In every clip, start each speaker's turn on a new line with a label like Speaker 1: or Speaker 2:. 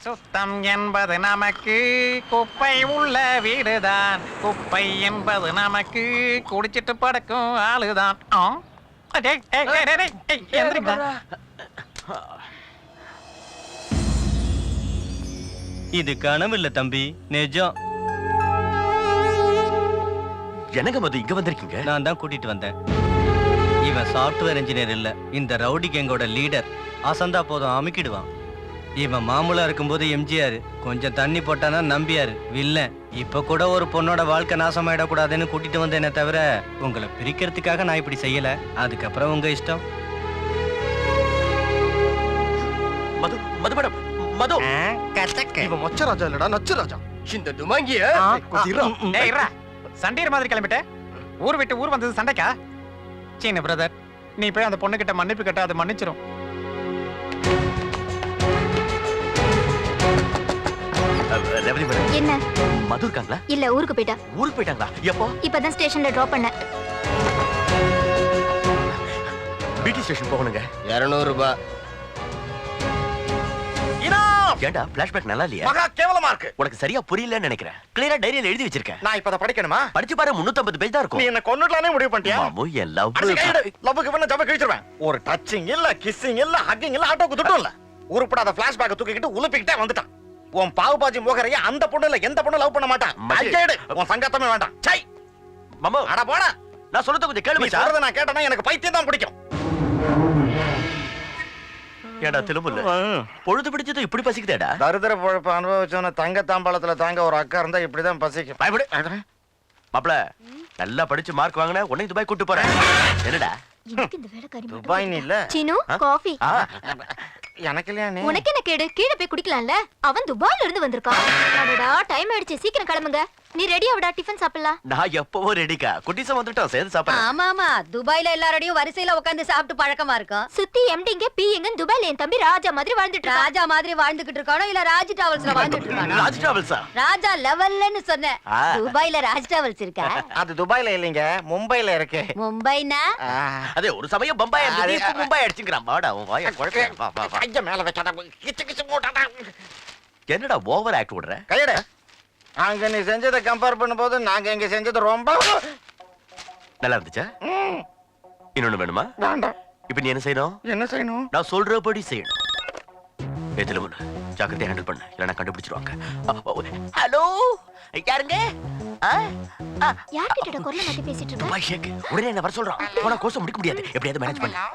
Speaker 1: சுத்தம் என்பது நமக்கு குப்பை உள்ள வீடுதான், குப்பை என்பது நமக்கு குடிச்சிட்டு படுக்கும் ஆளுதான்.
Speaker 2: இது கனவு இல்ல தம்பி, நிஜம்.
Speaker 3: எனக்கு மது இங்க வந்திருக்கீங்க?
Speaker 2: நான் தான் கூட்டிட்டு வந்தேன். இவன் சாஃப்ட்வேர் இன்ஜினியர் இல்ல, இந்த ரவுடி கேங்கோட லீடர். அசந்தா போதும் அமுக்கிடுவான். இவன் மாமூலா இருக்கும்போது எம்ஜிஆர், கொஞ்சம் தண்ணி போட்டானா நம்பியாரு வில்லன். இப்ப கூட ஒரு பொண்ணோட வாழ்க்கை நாசமாயிடக்கூடாதுன்னு கூட்டிட்டு வந்தேனே தவிர உங்களை பிரிக்கிறதுக்காக நான் இப்படி செய்யல. அதுக்கப்புறம் உங்க இஷ்டம்.
Speaker 3: மது மது மேடம், மது
Speaker 4: இவன் மொச்ச ராஜா இல்லடா, நச்சு ராஜா.
Speaker 3: இந்த துமாங்கிய
Speaker 1: சண்டீர் மாதிரி கிளம்பிட்ட. ஊர் விட்டு ஊர் வந்தது சண்டைக்கா? சீன பிரதர், நீ போய் அந்த பொண்ணு கிட்ட மன்னிப்பு கேட்ட அது மன்னிச்சிரும்.
Speaker 3: ரவதி மேடம்,
Speaker 5: என்ன
Speaker 3: மது இருக்காங்களா?
Speaker 5: இல்ல, ஊருக்கு போயிட்டா.
Speaker 3: ஊருக்கு போயிட்டாங்களா? எப்போ?
Speaker 5: இப்பதான் ஸ்டேஷன்ல டிராப் பண்ண.
Speaker 3: பிடி ஸ்டேஷன் போகணுங்க.
Speaker 4: 200 ரூபாய்.
Speaker 3: ஏண்டா பிளாஷ்பேக் நல்லா இல்லையா?
Speaker 4: மகா கேவலமா இருக்கு.
Speaker 3: உனக்கு சரியா புரியலன்னு நினைக்கிறேன். கிளியரா டைரியில எழுதி வச்சிருக்கேன்.
Speaker 4: நான் இப்ப அத படிக்கணுமா?
Speaker 3: படிச்சு பாரு, 350 பேஜ் தான்
Speaker 4: நீ
Speaker 3: இருக்கும்.
Speaker 4: என்ன கொன்னுடலானே முடிவு பண்ணிட்டியா?
Speaker 3: மாமு என் லவ்.
Speaker 4: லவ்வுக்கு வேணா ஜப கிழிச்சிருவேன். ஒரு டச்சிங் இல்ல, கிஸ்ஸிங் இல்ல, ஹக்கிங் இல்ல, ஆட்டோக்கு துட்டும் இல்ல. உருப்படாத பிளாஷ்பேக் தூக்கிட்டு உலுப்பிக்கிட்டே வந்துட்டான். உன் பாவு பாஜி மோகரையா அந்த பொண்ணு இல்ல எந்த பொண்ணு லவ் பண்ண மாட்டான். ஐயேடு, உன் சங்கத்தமே வேண்டாம். சை
Speaker 3: மாமு,
Speaker 4: அட போடா.
Speaker 3: நான் சொல்றது கொஞ்சம் கேளு
Speaker 4: நீ
Speaker 3: மச்சான்.
Speaker 4: சொல்றத நான் கேட்டனா எனக்கு பைத்தியம் தான் பிடிக்கும்.
Speaker 3: ஏடா திரும்பல. பொழுது பிடிச்சது இப்படி பசிக்குதேடா.
Speaker 4: தரித்திர பொழப்பு அனுபவிச்சவன தங்க தாம்பாளத்துல தாங்க ஒரு அக்கா இருந்தா இப்படிதான் பசிக்கும்.
Speaker 3: பயப்படு. மாப்ள, நல்லா படிச்சு மார்க் வாங்குன உன்னை துபாய் கூட்டி போறேன். என்னடா
Speaker 5: எனக்கு இந்த வேலைக்காரி
Speaker 4: துபாய் நீ இல்ல.
Speaker 5: சீனு, காஃபி.
Speaker 4: எனக்கு இல்லையா நீ?
Speaker 5: உனக்கு என்ன கேடு? கீழே போய் குடிக்கலாம்ல. அவன் துபாயில இருந்து வந்திருக்கான். அடடா, டைம் ஆயிடுச்சு, சீக்கிரம் கிளம்புங்க. நீ ரெடி ஆவடா, டிஃபன் சாப்பிடலாம்.
Speaker 3: நான் எப்பவோ ரெடிக்கா. குட்டிசம் வந்துட்டோம், சேர்ந்து சாப்பிடுறேன்.
Speaker 6: ஆமா ஆமா, துபாய்ல எல்லாரோடையும் வரிசையில உட்கார்ந்து சாப்பிட்டு பழக்கமா இருக்கும்.
Speaker 5: சுத்தி எம்டிங்க பிஎங்க துபாயில என் தம்பி ராஜா மாதிரி வாழ்ந்துட்டு இருக்கான்.
Speaker 6: ராஜா மாதிரி வாழ்ந்துகிட்டு இருக்கானோ இல்ல ராஜ் டிராவல்ஸ்ல வாழ்ந்துட்டு இருக்கானோ?
Speaker 3: ராஜ் டிராவல்ஸா?
Speaker 6: ராஜா லெவல்லன்னு சொன்னேன். துபாய்ல ராஜ் டிராவல்ஸ் இருக்கா?
Speaker 4: அது துபாய்ல இல்லைங்க, மும்பைல இருக்கு.
Speaker 6: மும்பைனா
Speaker 3: அதே ஒரு சமயம் பம்பாய் இருந்தது, இப்ப மும்பை அடிச்சுங்கறான். வாடா உன் வாயை குழப்ப. வா வா வா.
Speaker 4: கைய மேல வைக்காத, கிச்சு கிச்சு போடாடா.
Speaker 3: என்னடா ஓவர் ஆக்ட் விடுற?
Speaker 4: கையட. அங்க நீ செஞ்சதை கம்பேர் பண்ணும்போது நாங்க இங்க செஞ்சது ரொம்ப
Speaker 3: நல்லா இருந்துச்சா? இன்னொன்னு வேணுமா?
Speaker 4: வேண்டாம்.
Speaker 3: இப்ப நீ என்ன செய்யணும்?
Speaker 4: என்ன செய்யணும்?
Speaker 3: நான் சொல்றபடி செய்யணும். ஏத்துல முன்ன ஜாக்கிரதையா ஹேண்டில் பண்ணு, இல்லைன்னா கண்டுபிடிச்சிருவாங்க. ஹலோ, யாருங்க?
Speaker 5: யார்கிட்ட குரல மாத்தி பேசிட்டு இருக்க?
Speaker 3: துபாய் ஷேக் உடனே என்ன வர சொல்றான். போனா கோர்ஸ் முடிக்க முடியாது, எப்படியாவது மேனேஜ் பண்ணு.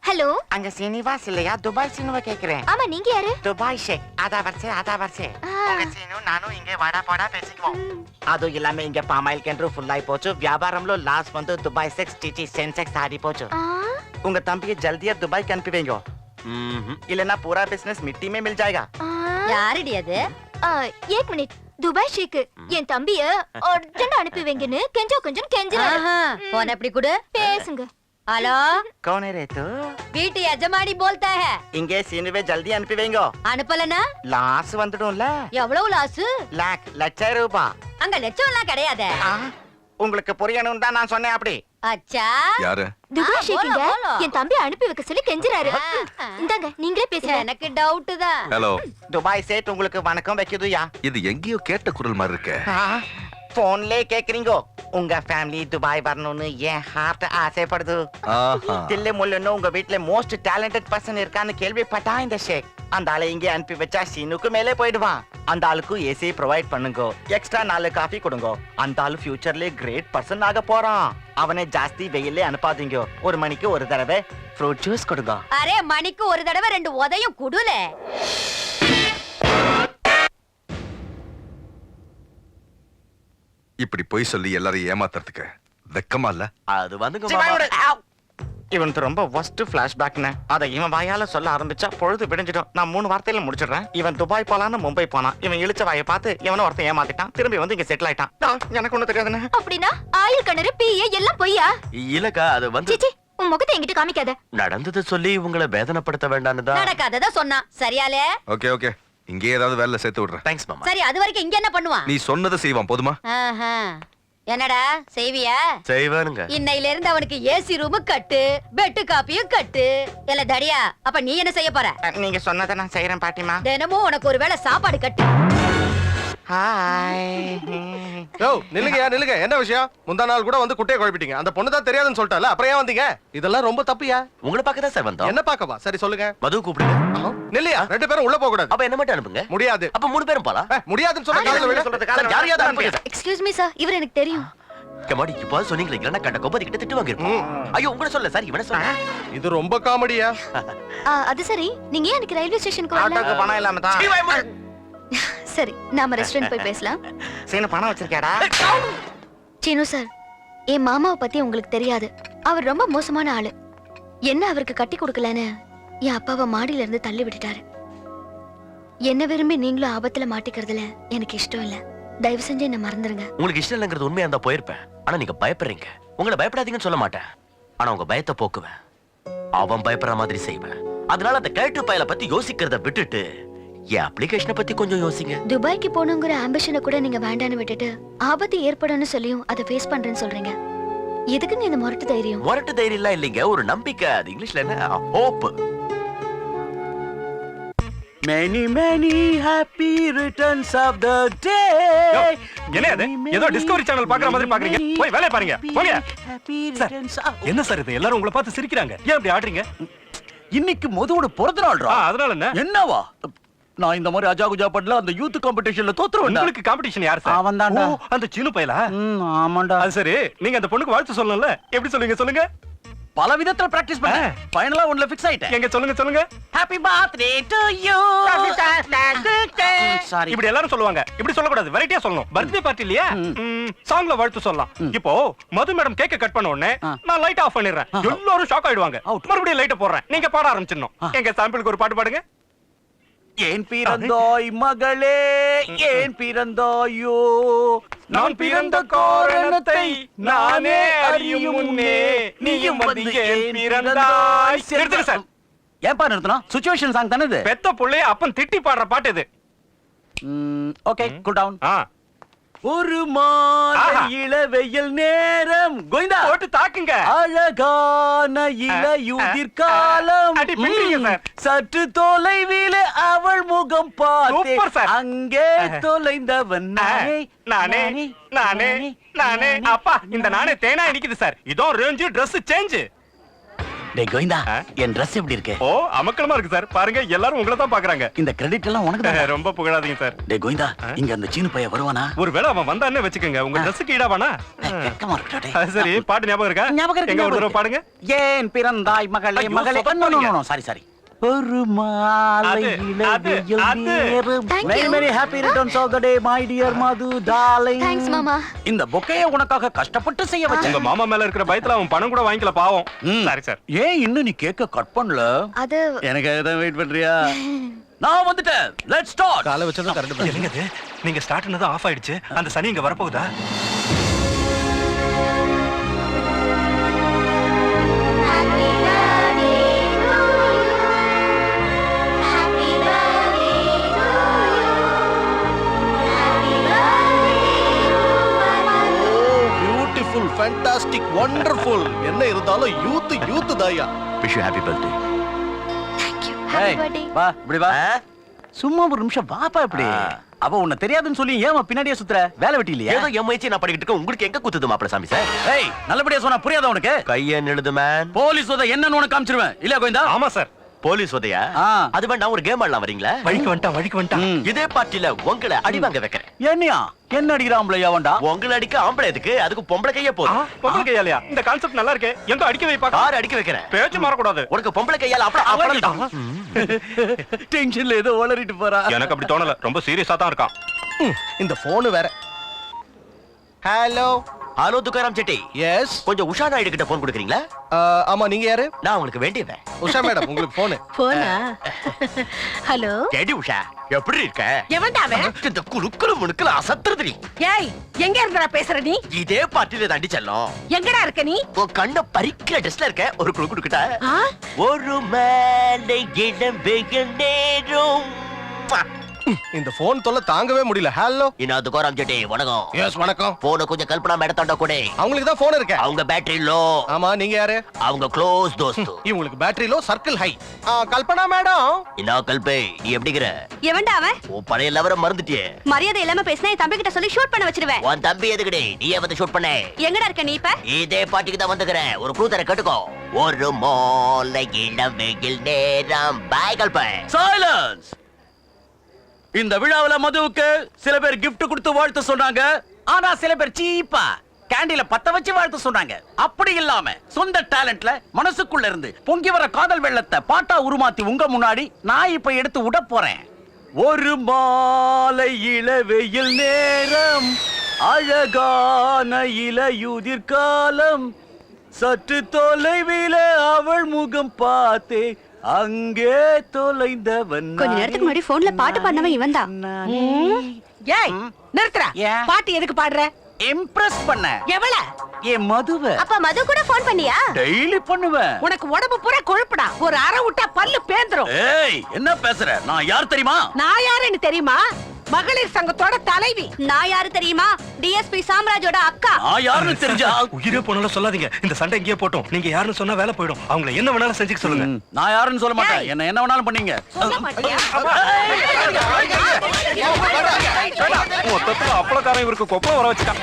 Speaker 5: ஹலோ,
Speaker 4: அங்க சீனிவாஸ் இல்லையா? துபாய் சீனுவா கேக்குறேன்.
Speaker 5: ஆமா, நீங்க யாரு?
Speaker 4: துபாய் ஷேக். அதா வர்சே. உங்க சீனு நானும் இங்கே வாடா போடா பேசிக்குவோம். அது ఇలామే ఇంకే పామాయిల్ కేంద్ర ఫుల్ అయిపోవచ్చు. వ్యాపారంలో లాస్ట్ మంత్ దుబాయ్ సెక్స్ టీటీ సెన్సెక్స్ ఆడిపోవచ్చు. உங்க தம்பிக்கு ஜல்தியா துபாய் அனுப்பி வைங்க. இல்லனா பூரா பிசினஸ் மிட்டி में मिल जाएगा.
Speaker 6: யாரடி அது?
Speaker 5: एक मिनट. துபாய் ஷேக் என் தம்பிய அர்ஜென்ட் அனுப்பி வைங்கன்னு கொஞ்சம் கெஞ்சுறாரு.
Speaker 6: போன் எப்படி குடு,
Speaker 5: பேசுங்க.
Speaker 6: ஹலோ,
Speaker 4: कौन है रे तू?
Speaker 6: வீட்டு எஜமானி போல்தா है.
Speaker 4: இங்கே சீனுவே ஜல்தி அனுப்பி வைங்க.
Speaker 6: அனுப்பலனா
Speaker 4: லாஸ் வந்துடும்ல.
Speaker 6: எவ்வளவு லாஸ்?
Speaker 4: லட்சம் ரூபாய்.
Speaker 6: அங்க லட்சம் எல்லாம் கிடையாது.
Speaker 4: உங்களுக்கு புரியணும் தான் நான் சொன்னேன் அப்படி.
Speaker 6: அச்சா,
Speaker 7: யாரு?
Speaker 5: Dubai ஷேக்கிங்க
Speaker 6: polo.
Speaker 5: என் தம்பி அனுப்பி வைக்க சொல்லி கெஞ்சுறாரு. இந்தாங்க, நீங்களே பேசுங்க.
Speaker 6: எனக்கு டவுட் தான்.
Speaker 7: ஹலோ,
Speaker 4: துபாய் சேட் உங்களுக்கு வணக்கம் வைக்குதுயா.
Speaker 7: இது எங்கேயோ கேட்ட குரல் மாதிரி இருக்கே.
Speaker 4: போன்ல கேக்குறீங்க. உங்க ஃபேமிலி துபாய் வரணும்னு என் ஹார்ட் ஆசைப்படுது.
Speaker 7: ஆஹா.
Speaker 4: தில்லு முள்ளுன்னு உங்க வீட்ல மோஸ்ட் டேலண்டட் பர்சன் இருக்கான்னு கேள்விப்பட்டா இந்த ஷேக். அந்த ஆளை இங்கே அனுப்பி வச்சா சீனுக்கு மேலே போயிடுவான். அந்த ஆளுக்கு ஏசி ப்ரொவைட் பண்ணுங்க, எக்ஸ்ட்ரா 4 காஃபி கொடுங்க. அந்த ஆளு ஃபியூச்சர்ல கிரேட் பர்சன் ஆக போறான். அவனை ஜாஸ்தி வெயிலே அனுப்பாதீங்க. 1 மணிக்கு ஒரு தடவை ஃப்ரூட் ஜூஸ் கொடுங்க.
Speaker 6: அரே, மணிக்கு ஒரு தடவை 2 உதையும் குடுல.
Speaker 7: இப்படி போய் சொல்லி எல்லாரையும் ஏமாத்துறதுக்கு வெக்கமா இல்ல?
Speaker 3: அது வந்துங்க.
Speaker 4: இவனுக்கு ரொம்ப worst flashbackனே. அத இவன் வாயால சொல்ல ஆரம்பிச்சா பொழுது விடிஞ்சிடும். நான் 3 வார்த்தையில முடிச்சிடுறேன். இவன் துபாய் போலான்னு மும்பை போனான். இவன் இழுச்ச வாயை பார்த்து இவனை ஒருத்தன் ஏமாத்திட்டான். திரும்பி வந்து இங்க செட்டில் ஆயிட்டான். எனக்கு ஒண்ணு தெரியாதுன்னு.
Speaker 5: அப்படின்னா ஆயில் கிணறு பிஏ எல்லாம் பொய்யா?
Speaker 3: இல்லக்கா, அது வந்து
Speaker 5: சீச்சி, உன் முகத்தை என்கிட்ட காமிக்காத.
Speaker 3: நடந்தது சொல்லி உங்களை வேதனைப்படுத்த வேண்டான்னு தான்.
Speaker 6: நடக்காதத சொன்னா சரியாலே.
Speaker 7: ஓகே ஓகே, இங்கே ஏதாவது வேலை சேர்த்து விடுறேன்.
Speaker 3: தேங்க்ஸ் மாமா.
Speaker 6: சரி, அது வரைக்கும் இங்க என்ன பண்ணுவான்?
Speaker 7: நீ சொன்னதை செய்வான் போதுமா?
Speaker 6: ஆஹா. என்னடா செய்வியா?
Speaker 3: செய்வானுங்க.
Speaker 6: இன்னையில இருந்து அவனுக்கு ஏசி ரூம் கட்டு, பெட்டு காப்பியும் கட்டு. இல்ல தடியா, அப்ப நீ என்ன செய்ய போற?
Speaker 4: நீங்க சொன்னதை நான் செய்யறேன் பாட்டிமா.
Speaker 6: தினமும் உனக்கு ஒரு வேளை சாப்பாடு கட்டு.
Speaker 4: ஹாய்.
Speaker 8: யோ நில்லுங்க என்ன விஷயம்? முந்தா நாள் கூட வந்து குட்டையை குழப்பிட்டீங்க. அந்த பொண்ணு தான் தெரியாதுன்னு சொல்லிட்டால, அப்புறம் ஏன் வந்தீங்க? இதெல்லாம் ரொம்ப தப்பியா?
Speaker 3: உங்களை பார்க்க தான் சார் வந்தோம்.
Speaker 8: என்ன பார்க்கவா? சரி சொல்லுங்க.
Speaker 3: மது கூப்பிடுங்க.
Speaker 8: நில்லையா, 2 பேரும் உள்ள போக கூடாது.
Speaker 3: அப்ப என்ன மட்டும் அனுப்புங்க.
Speaker 8: முடியாது.
Speaker 3: அப்ப 3 பேரும் போலாம்.
Speaker 8: முடியாதுன்னு சொன்ன காதுல விழ.
Speaker 3: சார், யாரையாவது அனுப்புங்க சார்.
Speaker 5: எக்ஸ்கியூஸ் மீ சார், இவர் எனக்கு தெரியும்.
Speaker 3: கமாடி, இப்போ சொன்னீங்களே, இல்லைன்னா கண்ட கொப்பதி கிட்ட திட்டு வாங்கிருப்போம். ஐயோ, உங்களை சொல்ல சார், இவனை சொல்ல.
Speaker 8: இது ரொம்ப காமெடியா?
Speaker 5: அது சரி, நீங்க ஏன் எனக்கு ரயில்வே ஸ்டேஷனுக்கு வரல?
Speaker 4: ஆட்டோக்கு பணம் இல்லாம தான்.
Speaker 5: சரி, நாம ரெஸ்டாரண்ட் போய் பேசலாம்.
Speaker 4: சீனு பணம் வச்சிருக்காடா?
Speaker 5: சீனு சார், என் மாமாவை பத்தி உங்களுக்கு தெரியாது. அவர் ரொம்ப மோசமான ஆளு. என்ன அவருக்கு கட்டி கொடுக்கலன்னு என் அப்பாவை மாடியில இருந்து தள்ளி விட்டுட்டாரு. என்ன விரும்பி நீங்களும் ஆபத்துல மாட்டிக்கிறதுல எனக்கு இஷ்டம் இல்ல. தயவு செஞ்சு என்ன மறந்துருங்க.
Speaker 3: உங்களுக்கு இஷ்டம் இல்லைங்கிறது உண்மையா இருந்தா போயிருப்பேன். ஆனா நீங்க பயப்படுறீங்க. உங்களை பயப்படாதீங்கன்னு சொல்ல மாட்டேன். ஆனா உங்க பயத்தை போக்குவேன். அவன் பயப்படுற மாதிரி செய்வேன். அதனால அந்த கேட்டு பயலை பத்தி யோசிக்கிறத விட்டுட்டு என் அப்ளிகேஷனை பத்தி கொஞ்சம் யோசிங்க.
Speaker 5: துபாய்க்கு போகணுங்கிற ஆம்பிஷனை கூட நீங்க வேண்டான்னு விட்டுட்டு ஆபத்து ஏற்படும்னு சொல்லியும் அதை ஃபேஸ் பண்றேன்னு சொல்றீங்க. எதுக்குங்க இந்த முரட்டு தைரியம்?
Speaker 3: முரட்டு தைரியம் எல்லாம் இல்லைங்க, ஒரு நம்பிக்கை. அது இங்கிலீஷ்ல என்ன? Hope.
Speaker 2: Many many happy returns of the day.
Speaker 9: என்ன அது? ஏதோ டிஸ்கவரி சேனல் பாக்குற மாதிரி பாக்குறீங்க. போய் வேலைய பாருங்க. போங்க. சார், என்ன சார் இது? எல்லாரும் உங்களை பார்த்து சிரிக்கிறாங்க. ஏன் அப்படி ஆடுறீங்க?
Speaker 10: இன்னைக்கு மதுவோட பிறந்த நாள்ரா.
Speaker 9: அதனால என்ன?
Speaker 10: என்னவா? நான் இந்த மாதிரி அஜாகுஜா படல அந்த யூத் காம்படிஷன்ல தோத்துறேன்.
Speaker 9: உங்களுக்கு காம்படிஷன் யார் சார்?
Speaker 10: அவன் தான்டா.
Speaker 9: அந்த சீனு பையலா?
Speaker 10: ஆமாண்டா.
Speaker 9: அது சரி, நீங்க அந்த பொண்ணுக்கு வாழ்த்து சொல்லணும்ல. எப்படி சொல்லுங்க சொல்லுங்க.
Speaker 10: பல விதத்துல பிராக்டீஸ் பண்ண ஃபைனலா ஒன்ல ஃபிக்ஸ் ஆயிட்டேன்.
Speaker 9: எங்க சொல்லுங்க சொல்லுங்க.
Speaker 10: Happy birthday to you. Sorry.
Speaker 9: இப்படி எல்லாரும் சொல்லுவாங்க. இப்படி சொல்ல கூடாது. வெரைட்டியா சொல்லணும். பர்த்டே பார்ட்டி இல்லையா? சாங்ல வாழ்த்து சொல்லலாம். இப்போ மது மேடம் கேக்க கட் பண்ண உடனே நான் லைட் ஆஃப் பண்ணிடுறேன். எல்லாரும் ஷாக் ஆயிடுவாங்க. மறுபடியும் லைட்ட போடுறேன். நீங்க பாட ஆரம்பிச்சிடணும். எங்க சாம்பிளுக்கு ஒரு பாட்டு பாடுங்க.
Speaker 10: ஏன் பிறந்தாய் மகளே, ஏன் பிறந்தாயோ,
Speaker 9: நான் பிறந்த காரணத்தை நானே அறியும் முன்னே நீயும் வந்து ஏன் பிறந்தாய். நிறுத்துங்க சார்.
Speaker 10: ஏன்பா நிறுத்தணும்? சிச்சுவேஷன் சாங் தானே இது.
Speaker 9: பெத்த புள்ளைய அப்பன் திட்டி பாடுற பாட்டு இது.
Speaker 10: Okay, cool down. ஒரு
Speaker 9: ஆஹா.
Speaker 10: மாலை இளவெயில் நேரம் கோவிந்தா
Speaker 9: போட்டு தாக்குங்க.
Speaker 10: அழகான இளையுதிர் காலம்.
Speaker 9: அடி பின்றீங்க சார்.
Speaker 10: சற்று தொலைவிலே அவள் முகம் பார்த்தே,
Speaker 9: சூப்பர் சார்.
Speaker 10: அங்கே தொலைந்தவன் நானே
Speaker 9: நானே நானே நானே. அப்பா, இந்த நானே தேனா இனிக்குது சார். இதோ ரேஞ்சு Dress சேஞ்ச்.
Speaker 10: டேய் கோவிந்தா, என் Dress எப்படி இருக்கு?
Speaker 9: ஓ, அமக்கலமா இருக்கு சார். பாருங்க, எல்லாரும் உங்களை தான் பாக்குறாங்க.
Speaker 10: இந்த கிரெடிட் எல்லாம் உனக்கு தான்.
Speaker 9: ரொம்ப புகழாதீங்க சார்.
Speaker 10: டேய் கோவிந்தா, இங்க அந்த சீனு பைய வருவானா?
Speaker 9: ஒருவேளை அவன் வந்தானே வெச்சுக்கங்க, உங்க Dressக்கு ஈடாவானா?
Speaker 10: வெக்கமா இருக்குடா டேய்.
Speaker 9: அது சரி, பாட்டு ஞாபகம் இருக்கா?
Speaker 10: ஞாபகம் இருக்கு.
Speaker 9: எங்க ஒரு தடவை பாடுங்க.
Speaker 10: ஏன் பிறந்தாய் மகளே
Speaker 9: ஐயோ,
Speaker 10: மகளே.
Speaker 9: சொதப்பாதீங்க.
Speaker 10: No sorry sorry. ஒரு மாலை
Speaker 9: அது,
Speaker 10: இளவெயில்
Speaker 9: அது.
Speaker 10: நேரம்.
Speaker 5: Thank
Speaker 10: Many
Speaker 5: you.
Speaker 10: many happy returns of the day my dear Madhu darling.
Speaker 5: Thanks மாமா.
Speaker 10: இந்த பொக்கையை உனக்காக கஷ்டப்பட்டு செய்ய வச்சேன்.
Speaker 9: உங்க மாமா மேல இருக்கிற பயத்துல அவன் பணம் கூட வாங்கிக்கல பாவம். Sorry sir.
Speaker 10: ஏன் இன்னும் நீ கேக்க கட் பண்ணல?
Speaker 5: அது
Speaker 10: எனக்கு தான் வெயிட் பண்றியா? நான் வந்துட்டேன். Let's start.
Speaker 8: காலை வச்சதும் கரெக்ட்
Speaker 9: என்னங்க இது? நீங்க ஸ்டார்ட் பண்ணது ஆஃப் ஆயிடுச்சு. அந்த சனி இங்க வரப்போகுதா?
Speaker 8: Beautiful, fantastic, wonderful. என்ன இருந்தாலும் யூத் தாயா.
Speaker 3: Wish you happy birthday.
Speaker 5: Thank you. Happy birthday.
Speaker 10: வா இப்படி வா. சும்மா ஒரு நிமிஷம் வாப்பா இப்படி. அவ உன்னை தெரியாதுன்னு சொல்லி ஏன் பின்னாடியே சுத்துற? வேலை வெட்டி இல்லையா?
Speaker 3: ஏதோ எம்ஐச்சி நான் படிக்கிட்டு இருக்கேன். உங்களுக்கு எங்க குத்துது மாப்பிள சாமி சார்?
Speaker 10: ஏய், நல்லபடியா சொன்னா புரியாத உனக்கு?
Speaker 3: கைய நிழுது மேன்.
Speaker 10: போலீஸ் உத என்னன்னு உனக்கு காமிச்சிருவேன். இல்ல கோவிந்தா?
Speaker 9: ஆமா சார்.
Speaker 3: போலீஸ் உதயா? அது வேண்டாம், ஒரு கேம் ஆடலாம் வரீங்களா?
Speaker 9: வழிக்கு வந்துட்டான்.
Speaker 3: இதே பார்ட்டில உங்களை அடி வாங்க வைக்கிறேன்.
Speaker 10: என்னையா? என்ன அடிக்கிறாம்பளையா வண்டா?
Speaker 3: உங்களை அடிக்க ஆம்பளை எதுக்கு? அதுக்கு பொம்பளை கையே போதும்.
Speaker 9: பொம்பளை கையாலையா? இந்த கான்செப்ட் நல்லா இருக்கே. எங்க அடிக்க வைப்பா?
Speaker 3: கார் அடிக்க வைக்கிறேன்.
Speaker 9: பேச்சு மாறக்கூடாது.
Speaker 3: உனக்கு பொம்பளை கையால அப்பளம்.
Speaker 10: டென்ஷன்ல ஏதோ வளரிட்டு போறா.
Speaker 9: எனக்கு அப்படி தோணல. ரொம்ப சீரியஸா தான் இருக்கான்.
Speaker 8: இந்த போன் வேற. Hello
Speaker 3: hello Tukaram Chetty.
Speaker 8: Yes.
Speaker 3: கொஞ்சம் உஷா நாயுடு கிட்ட போன் கொடுக்குறீங்களா?
Speaker 8: ஆமா, நீங்க யாரு?
Speaker 3: நான் உங்களுக்கு வேண்டியவன்.
Speaker 8: உஷா மேடம், உங்களுக்கு போன்.
Speaker 6: போனா? ஹலோ.
Speaker 3: கேடி உஷா, எப்படி இருக்க?
Speaker 6: எவன்டா அவன்?
Speaker 3: இந்த குலுக்குல முனுக்குல அசத்துறது நீ.
Speaker 6: ஏய், எங்க இருந்தடா பேசுற நீ?
Speaker 3: இதே பார்ட்டில தாண்டி செல்லும்.
Speaker 6: எங்கடா இருக்க நீ?
Speaker 3: உன் கண்ண பறிக்கிற ட்ரெஸ்ல இருக்க. ஒரு குழு கொடுக்கட்டா?
Speaker 6: ஆ?
Speaker 3: ஒரு மேலை இடம் வெகு நேரம்.
Speaker 8: இந்த போன் தொல்லை தாங்கவே முடியல. ஹலோ
Speaker 3: இன்னொரு கோரம் செட்டி வணக்கம்.
Speaker 8: எஸ் வணக்கம்.
Speaker 3: போன கொஞ்சம் கல்பனா மேடத்தாண்ட கூட.
Speaker 8: அவங்களுக்கு தான் போன் இருக்கு.
Speaker 3: அவங்க பேட்டரி லோ.
Speaker 8: ஆமா, நீங்க யாரு?
Speaker 3: அவங்க க்ளோஸ் தோஸ்து.
Speaker 8: இவங்களுக்கு battery low, circle high. Kalpana madam.
Speaker 3: என்ன கல்பே, நீ எப்படிங்கிற?
Speaker 6: எவன்டா அவன்?
Speaker 3: உன் பழைய லவரை மறந்துட்டியே.
Speaker 6: மரியாதை இல்லாம பேசினா என் தம்பி கிட்ட சொல்லி ஷூட் பண்ண வச்சிருவேன்.
Speaker 3: உன் தம்பி எதுக்குடி நீயே வந்து ஷூட் பண்ண?
Speaker 6: எங்கடா இருக்க நீ இப்ப?
Speaker 3: இதே பாட்டிக்கு தான் வந்துக்கிறேன். ஒரு க்ளூ தர கேட்டுக்கோ. ஒரு மோலை இளவெயில் நேரம். பாய் கல்பே.
Speaker 10: சைலன்ஸ். இந்த விழாவுல மதுவுக்கு சில பேர் gift கொடுத்து வாழ்த்து சொன்னாங்க. ஆனா சில பேர் சீப்பா கேண்டில பத்த வச்சு வாழ்த்து சொன்னாங்க. அப்படி இல்லாம சொந்த டேலண்ட்ல மனசுக்குள்ள இருந்து பொங்கி வர காதல் வெள்ளத்தை பாட்டா உருமாத்தி உங்க முன்னாடி நான் இப்ப எடுத்து விட போறேன். ஒரு மாலை இளவெயில் நேரம், அழகான இலையுதிர் காலம், சற்று தொலைவில அவள் முகம் பார்த்தே அங்கே தொலைந்தவன்.
Speaker 6: கொஞ்ச நேரத்துக்கு முன்னாடி போன்ல பாட்டு பாடினவன் இவன் தான்.
Speaker 11: ஏய் நிறுத்துறா.
Speaker 10: ஏன்?
Speaker 11: பாட்டு எதுக்கு பாடுற?
Speaker 10: இம்ப்ரெஸ் பண்ண.
Speaker 11: எவள?
Speaker 10: என் மதுவை
Speaker 6: அப்ப மது கூட போன் பண்ணியா?
Speaker 10: டெய்லி பண்ணுவேன்.
Speaker 11: உனக்கு உடம்பு பூரா கொழுப்புடா. ஒரு அரை விட்டா பல்லு பேந்துரும்.
Speaker 10: ஏய் என்ன பேசுற? நான் யார் தெரியுமா?
Speaker 11: நான் யாருன்னு தெரியுமா? மகளிர் சங்கத்தோட தலைவி.
Speaker 6: நான் யாரு தெரியுமா? டிஎஸ்பி சாம்ராஜோட அக்கா.
Speaker 10: நான் யாருன்னு தெரிஞ்சா
Speaker 9: உயிரே போனாலும் சொல்லாதீங்க. இந்த சண்டை இங்கேயே போட்டோம். நீங்க யாருன்னு சொன்னா வேலை போயிடும். அவங்கள என்ன வேணாலும் செஞ்சுக்க சொல்லுங்க.
Speaker 10: நான் யாருன்னு சொல்ல மாட்டேன். என்ன என்ன வேணாலும் பண்ணீங்க.
Speaker 11: சொல்ல மாட்டியா?
Speaker 9: மொத்தத்துல அப்பளக்காரன் இவருக்கு கொப்பளம் வர வச்சுட்டான்.